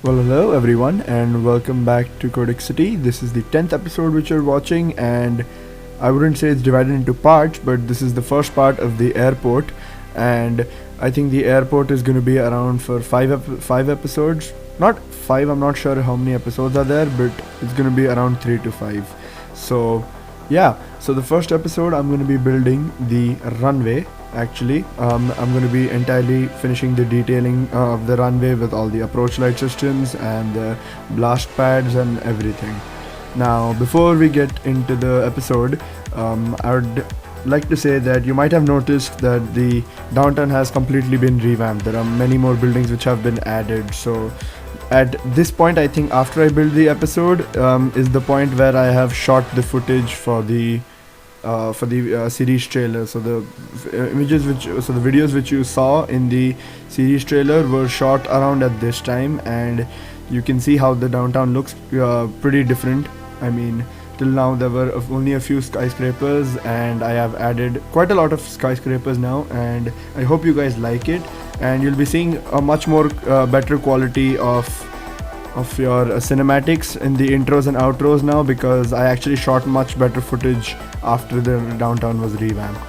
Well, hello everyone, and welcome back to Codex. This is the 10th episode which you're watching, and I wouldn't say it's divided into parts, but this is the first part of the airport, and I think the airport is going to be around for five episodes. Not five, I'm not sure how many episodes are there, but it's going to be around 3 to 5. So, yeah, so the first episode I'm going to be building the runway. Actually, I'm going to be entirely finishing the detailing of the runway with all the approach light systems and the blast pads and everything. Now, before we get into the episode, I would like to say that you might have noticed that the downtown has completely been revamped. There are many more buildings which have been added. So at this point, I think after I build the episode is the point where I have shot the footage for the series trailer. So the videos which you saw in the series trailer were shot around at this time, and you can see how the downtown looks pretty different. I mean, till now there were only a few skyscrapers, and I have added quite a lot of skyscrapers now, and I hope you guys like it, and you'll be seeing a much more better quality of your cinematics in the intros and outros now, because I actually shot much better footage after the downtown was revamped.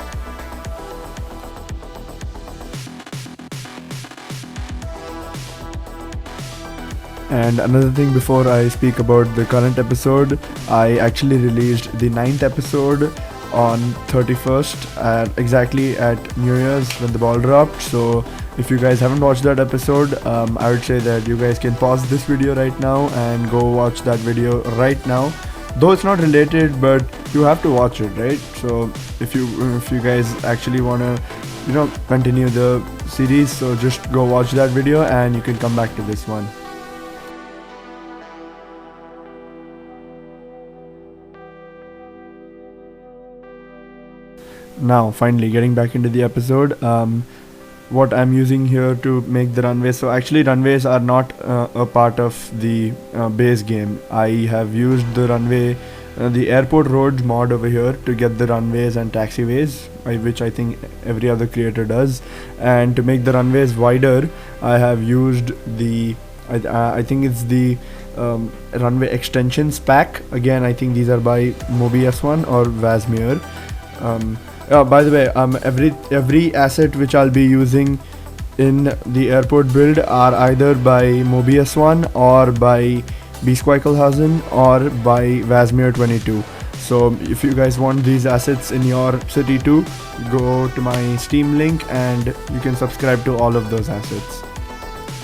And another thing, before I speak about the current episode, I actually released the 9th episode on 31st exactly at New Year's when the ball dropped. So if you guys haven't watched that episode, I would say that you guys can pause this video right now and go watch that video right now. Though it's not related, but you have to watch it, right? So if you guys actually wanna, continue the series, so just go watch that video and you can come back to this one. Now, finally, getting back into the episode, what I'm using here to make the runway. So actually, runways are not a part of the base game. I have used the runway, the airport roads mod over here to get the runways and taxiways, which I think every other creator does. And to make the runways wider, I have used the, I think it's the runway extensions pack. Again, I think these are by Mobius1 or Vasmir. By the way, every asset which I'll be using in the airport build are either by Mobius1 or by Bisqueikelhausen or by Vasmir22. So if you guys want these assets in your city too, go to my Steam link and you can subscribe to all of those assets.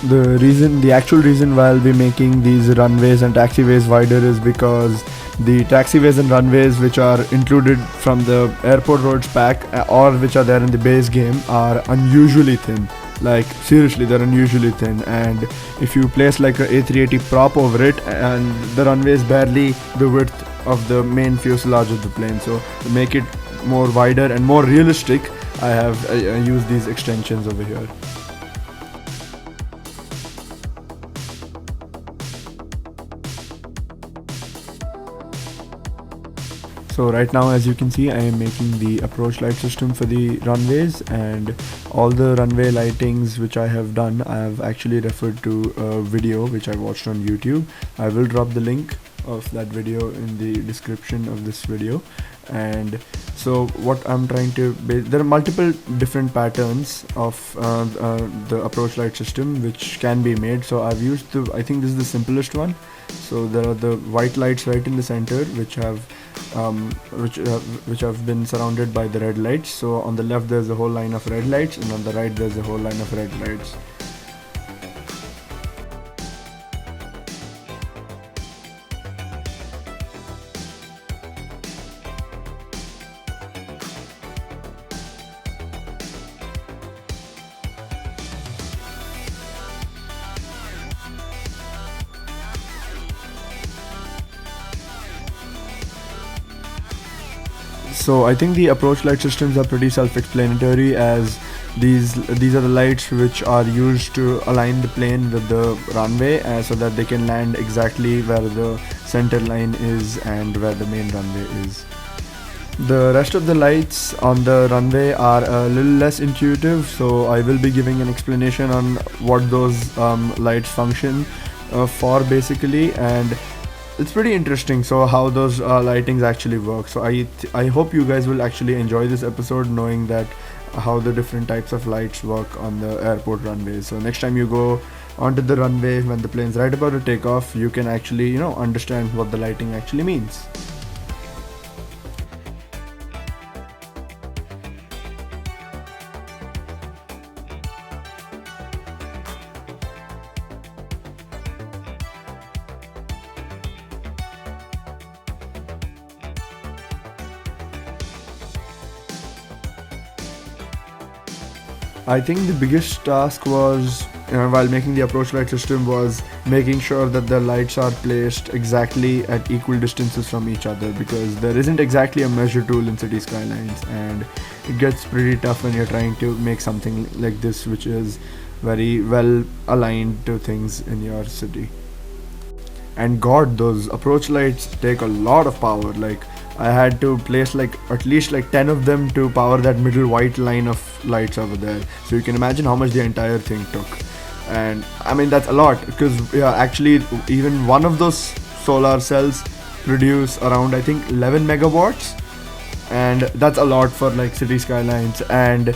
The actual reason why I'll be making these runways and taxiways wider is because the taxiways and runways which are included from the airport roads pack or which are there in the base game are unusually thin. Like, seriously, they're unusually thin, and if you place like a A380 prop over it, and the runway is barely the width of the main fuselage of the plane. So to make it more wider and more realistic, I have used these extensions over here. So right now, as you can see, I am making the approach light system for the runways, and all the runway lightings which I have done, I have actually referred to a video which I watched on YouTube. I will drop the link of that video in the description of this video. And so what I'm trying to there are multiple different patterns of the approach light system which can be made. So I've used I think this is the simplest one. So there are the white lights right in the center which have been surrounded by the red lights. So on the left there's a whole line of red lights, and on the right there's a whole line of red lights. So I think the approach light systems are pretty self-explanatory, as these are the lights which are used to align the plane with the runway so that they can land exactly where the center line is and where the main runway is. The rest of the lights on the runway are a little less intuitive, so I will be giving an explanation on what those lights function for basically, and it's pretty interesting. So how those lightings actually work. So I hope you guys will actually enjoy this episode, knowing that how the different types of lights work on the airport runways. So next time you go onto the runway when the plane's right about to take off, you can actually understand what the lighting actually means. I think the biggest task was, while making the approach light system, was making sure that the lights are placed exactly at equal distances from each other, because there isn't exactly a measure tool in city skylines, and it gets pretty tough when you're trying to make something like this which is very well aligned to things in your city. And god, those approach lights take a lot of power. Like, I had to place like at least like 10 of them to power that middle white line of lights over there. So you can imagine how much the entire thing took. And I mean, that's a lot, because actually even one of those solar cells produce around, I think, 11 megawatts, and that's a lot for like city skylines. And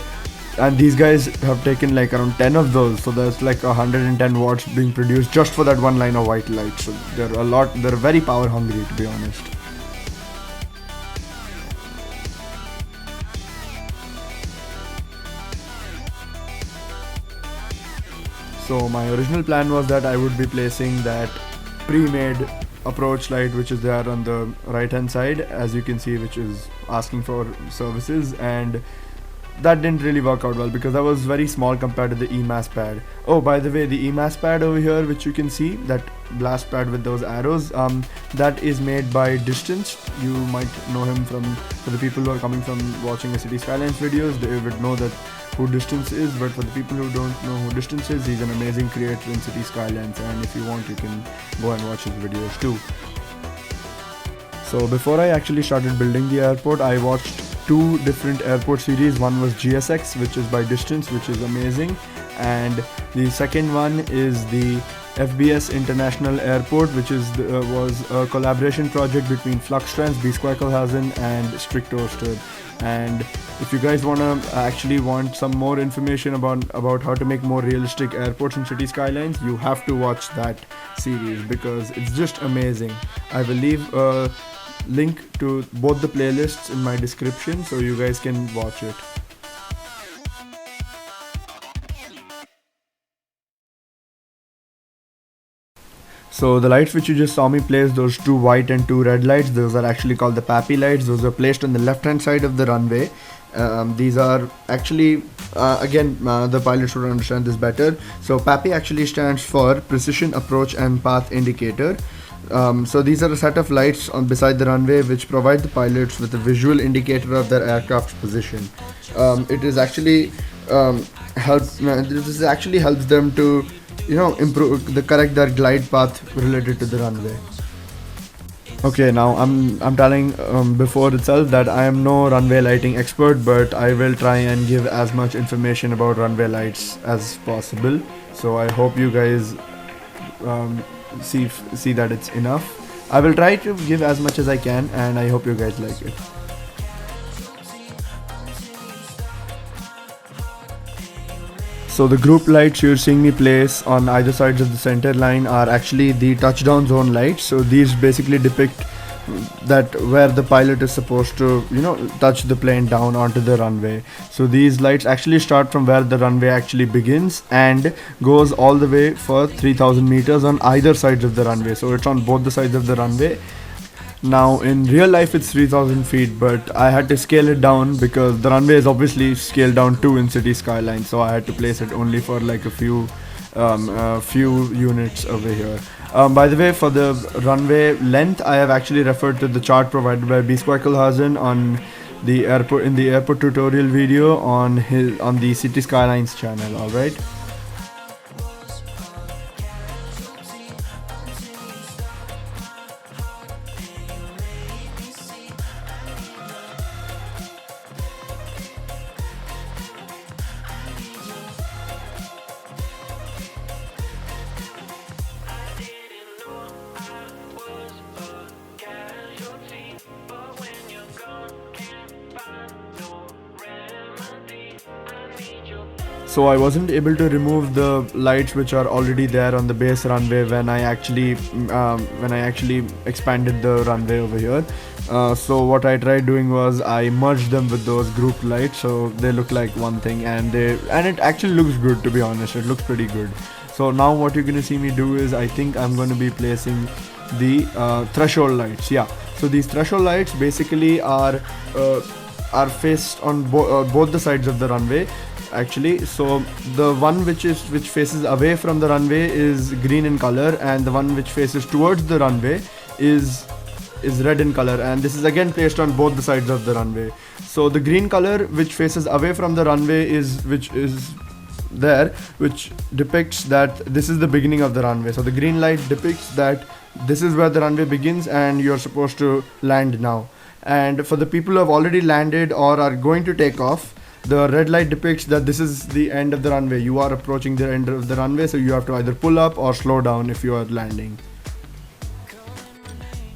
these guys have taken like around 10 of those, so there's like 110 watts being produced just for that one line of white light. So they're very power hungry, to be honest. So my original plan was that I would be placing that pre-made approach light which is there on the right hand side, as you can see, which is asking for services, and that didn't really work out well because that was very small compared to the EMAS pad. Oh, by the way, the EMAS pad over here, which you can see, that blast pad with those arrows, that is made by Distance. You might know him for the people who are coming from watching a City Skylines videos, they would know that who Distance is, but for the people who don't know who Distance is, he's an amazing creator in City Skylines, and if you want, you can go and watch his videos too. So before I actually started building the airport, I watched two different airport series. One was GSX, which is by Distance, which is amazing, and the second one is the FBS International Airport, which was a collaboration project between Fluxtrans, B2 and Strict Toaster. And if you guys actually want some more information about how to make more realistic airports in city skylines, you have to watch that series because it's just amazing. I will leave a link to both the playlists in my description so you guys can watch it. So the lights which you just saw me place, those two white and two red lights, those are actually called the PAPI lights. Those are placed on the left hand side of the runway. These are actually, the pilots should understand this better. So PAPI actually stands for Precision Approach and Path Indicator. So these are a set of lights beside the runway which provide the pilots with a visual indicator of their aircraft's position. It is actually this actually helps them to improve correct their glide path related to the runway. Okay, now I'm telling before itself that I am no runway lighting expert, but I will try and give as much information about runway lights as possible. So I hope you guys see that it's enough. I will try to give as much as I can, and I hope you guys like it. So the group lights you're seeing me place on either sides of the center line are actually the touchdown zone lights. So these basically depict that where the pilot is supposed to touch the plane down onto the runway. So these lights actually start from where the runway actually begins and goes all the way for 3000 meters on either sides of the runway. So it's on both the sides of the runway. Now in real life it's 3000 feet, but I had to scale it down because the runway is obviously scaled down too in city skyline, so I had to place it only for like a few units over here. By the way, for the runway length, I have actually referred to the chart provided by B2 on the airport in the airport tutorial video on the City Skylines channel. All right. so I wasn't able to remove the lights which are already there on the base runway when I actually expanded the runway over here. So what I tried doing was I merged them with those group lights, so they look like one thing, and it actually looks good, to be honest. It looks pretty good. So now what you're gonna see me do is I think I'm going to be placing the threshold lights. Yeah. So these threshold lights basically are faced on both the sides of the runway actually. So the one which faces away from the runway is green in color, and the one which faces towards the runway is red in color, and this is again placed on both the sides of the runway. So the green color which faces away from the runway which depicts that this is the beginning of the runway. So the green light depicts that this is where the runway begins and you're supposed to land now. And for the people who have already landed or are going to take off, the red light depicts that this is the end of the runway. You are approaching the end of the runway, so you have to either pull up or slow down if you are landing.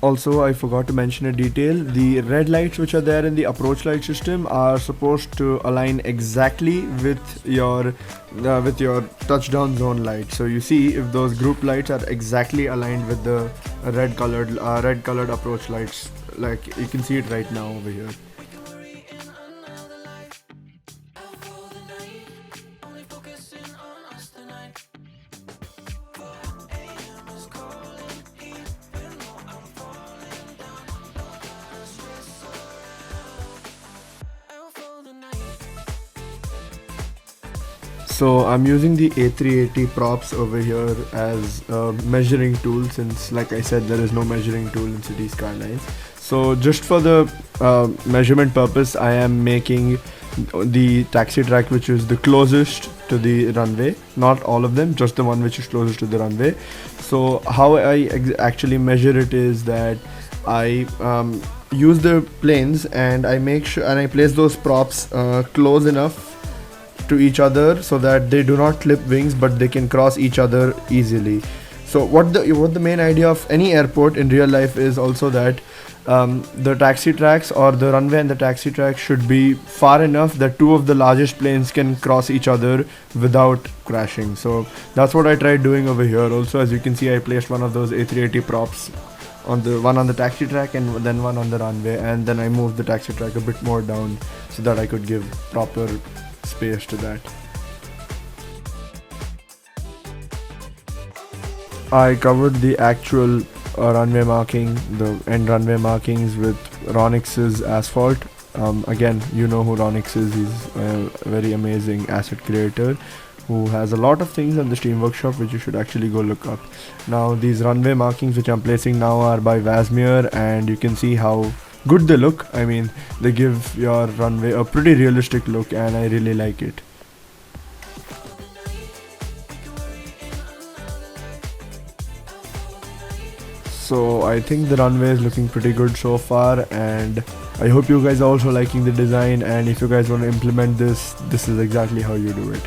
Also, I forgot to mention a detail. The red lights which are there in the approach light system are supposed to align exactly with your touchdown zone light. So you see, if those group lights are exactly aligned with the red colored approach lights, like you can see it right now over here. So I'm using the A380 props over here as a measuring tool, since like I said there is no measuring tool in City Skylines. So just for the measurement purpose, I am making the taxi track which is the closest to the runway, not all of them, just the one which is closest to the runway. So how I actually measure it is that I use the planes and I make sure and I place those props close enough to each other so that they do not clip wings, but they can cross each other easily. So what the main idea of any airport in real life is also that the taxi tracks or the runway and the taxi track should be far enough that two of the largest planes can cross each other without crashing. So that's what I tried doing over here. Also, as you can see, I placed one of those A380 props on the taxi track and then one on the runway, and then I moved the taxi track a bit more down so that I could give proper space to that. I covered the actual runway marking, the end runway markings, with Ronix's asphalt. Again, you know who Ronix is. He's a very amazing asset creator who has a lot of things on the Steam Workshop which you should actually go look up. Now these runway markings which I'm placing now are by Vasmir, and you can see how good they look. I mean, they give your runway a pretty realistic look, and I really like it. So I think the runway is looking pretty good so far, and I hope you guys are also liking the design, and if you guys want to implement this is exactly how you do it.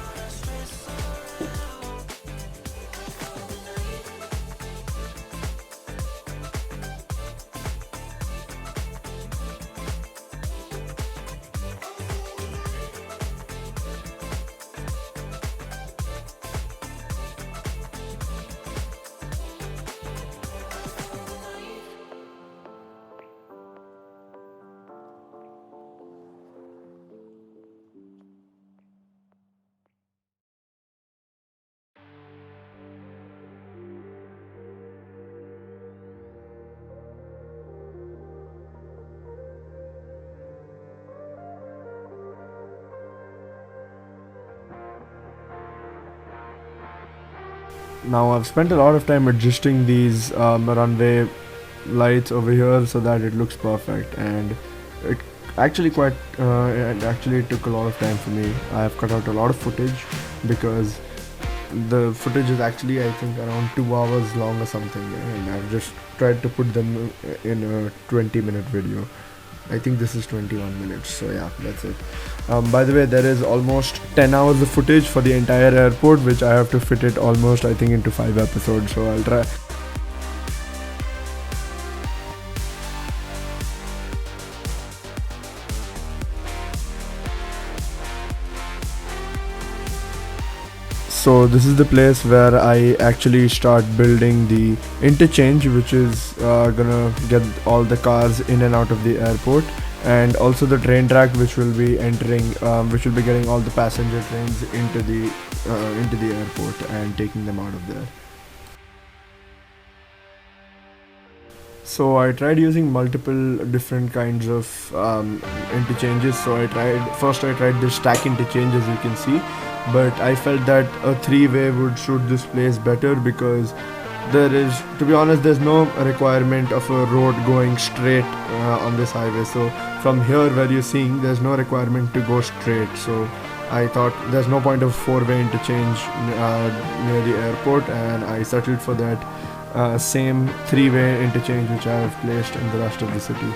Now I've spent a lot of time adjusting these runway lights over here so that it looks perfect, and it actually took a lot of time for me. I have cut out a lot of footage because the footage is actually, I think, around 2 hours long or something, and I've just tried to put them in a 20-minute video. I think this is 21 minutes, so yeah, that's it. By the way, there is almost 10 hours of footage for the entire airport, which I have to fit it almost, I think, into 5 episodes, so I'll try. So this is the place where I actually start building the interchange, which is gonna get all the cars in and out of the airport, and also the train track, which will be which will be getting all the passenger trains into the airport and taking them out of there. So I tried using multiple different kinds of interchanges. So I tried the stack interchange, as you can see, but I felt that a three-way would suit this place better because to be honest, there's no requirement of a road going straight on this highway. So from here where you're seeing, there's no requirement to go straight. So I thought there's no point of four-way interchange near the airport, and I settled for that same three-way interchange which I have placed in the rest of the city.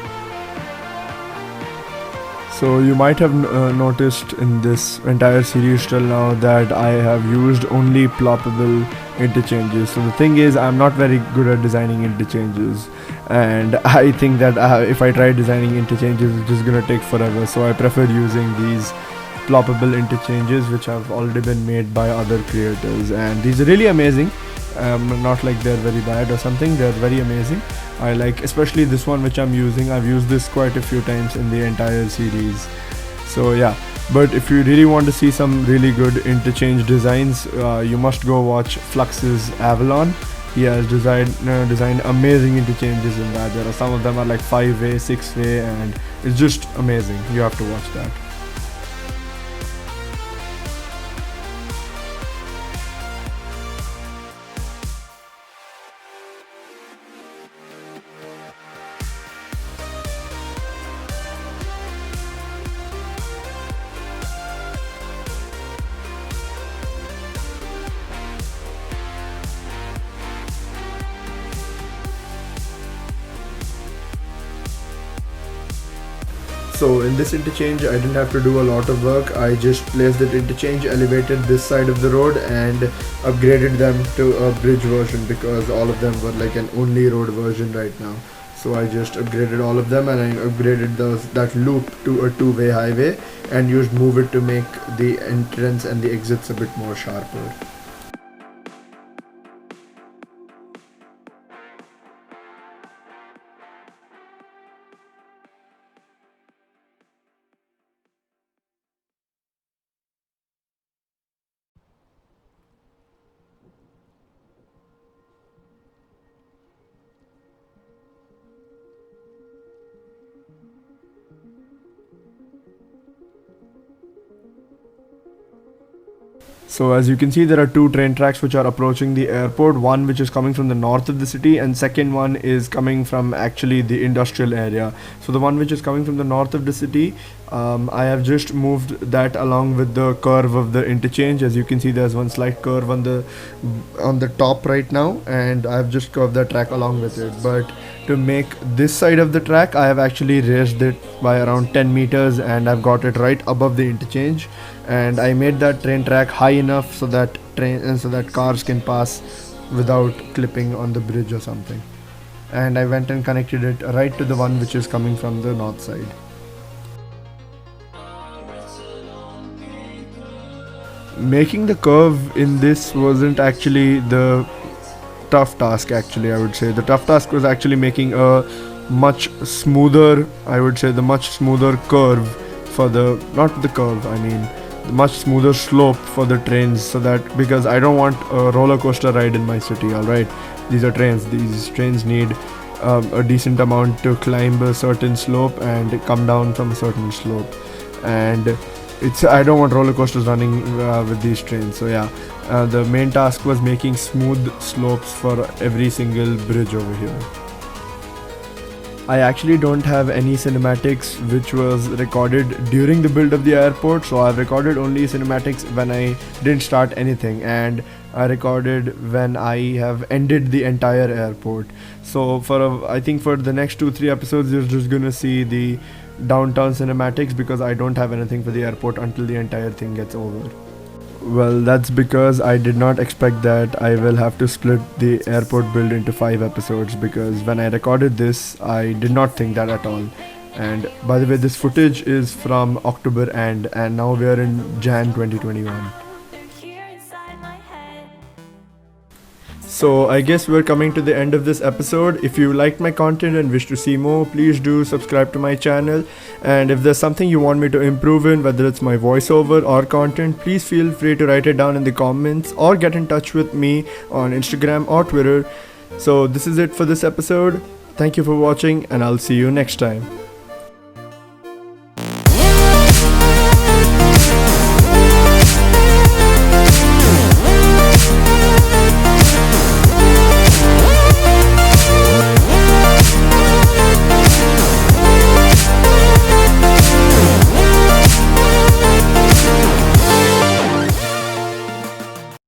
So you might have noticed in this entire series till now that I have used only ploppable interchanges. So the thing is, I'm not very good at designing interchanges, and I think that if I try designing interchanges, it's just gonna take forever. So I prefer using these ploppable interchanges which have already been made by other creators, and these are really amazing. Not like they're very bad or something, they're very amazing. I like especially this one which I'm using. I've used this quite a few times in the entire series. So yeah, but if you really want to see some really good interchange designs, you must go watch Flux's Avalon. He has designed amazing interchanges in that. There are some of them are like 5-way, 6-way, and it's just amazing. You have to watch that. So in this interchange, I didn't have to do a lot of work. I just placed that interchange, elevated this side of the road, and upgraded them to a bridge version because all of them were like an only road version right now. So I just upgraded all of them, and I upgraded that loop to a two-way highway and used Move It to make the entrance and the exits a bit more sharper. So as you can see, there are two train tracks which are approaching the airport, one which is coming from the north of the city, and second one is coming from actually the industrial area. So the one which is coming from the north of the city, I have just moved that along with the curve of the interchange. As you can see, there's one slight curve on the top right now, and I've just curved that track along with it. But to make this side of the track, I have actually raised it by around 10 meters, and I've got it right above the interchange, and I made that train track high enough so that cars can pass without clipping on the bridge or something. And I went and connected it right to the one which is coming from the north side. Making the curve in this wasn't actually the tough task. Actually, I would say the tough task was actually making a much smoother, the much smoother curve for the much smoother slope for the trains, so that, because I don't want a roller coaster ride in my city. All right, these trains need a decent amount to climb a certain slope and come down from a certain slope, and I don't want roller coasters running with these trains. So yeah, the main task was making smooth slopes for every single bridge over here. I actually don't have any cinematics which was recorded during the build of the airport, so I've recorded only cinematics when I didn't start anything, and I recorded when I have ended the entire airport. So I think for the next 2-3 episodes, you're just gonna see the downtown cinematics because I don't have anything for the airport until the entire thing gets over. Well, that's because I did not expect that I will have to split the airport build into 5 episodes, because when I recorded this, I did not think that at all. And by the way, this footage is from October end, and now we are in Jan 2021. So I guess we're coming to the end of this episode. If you liked my content and wish to see more, please do subscribe to my channel. And if there's something you want me to improve in, whether it's my voiceover or content, please feel free to write it down in the comments or get in touch with me on Instagram or Twitter. So this is it for this episode. Thank you for watching, and I'll see you next time.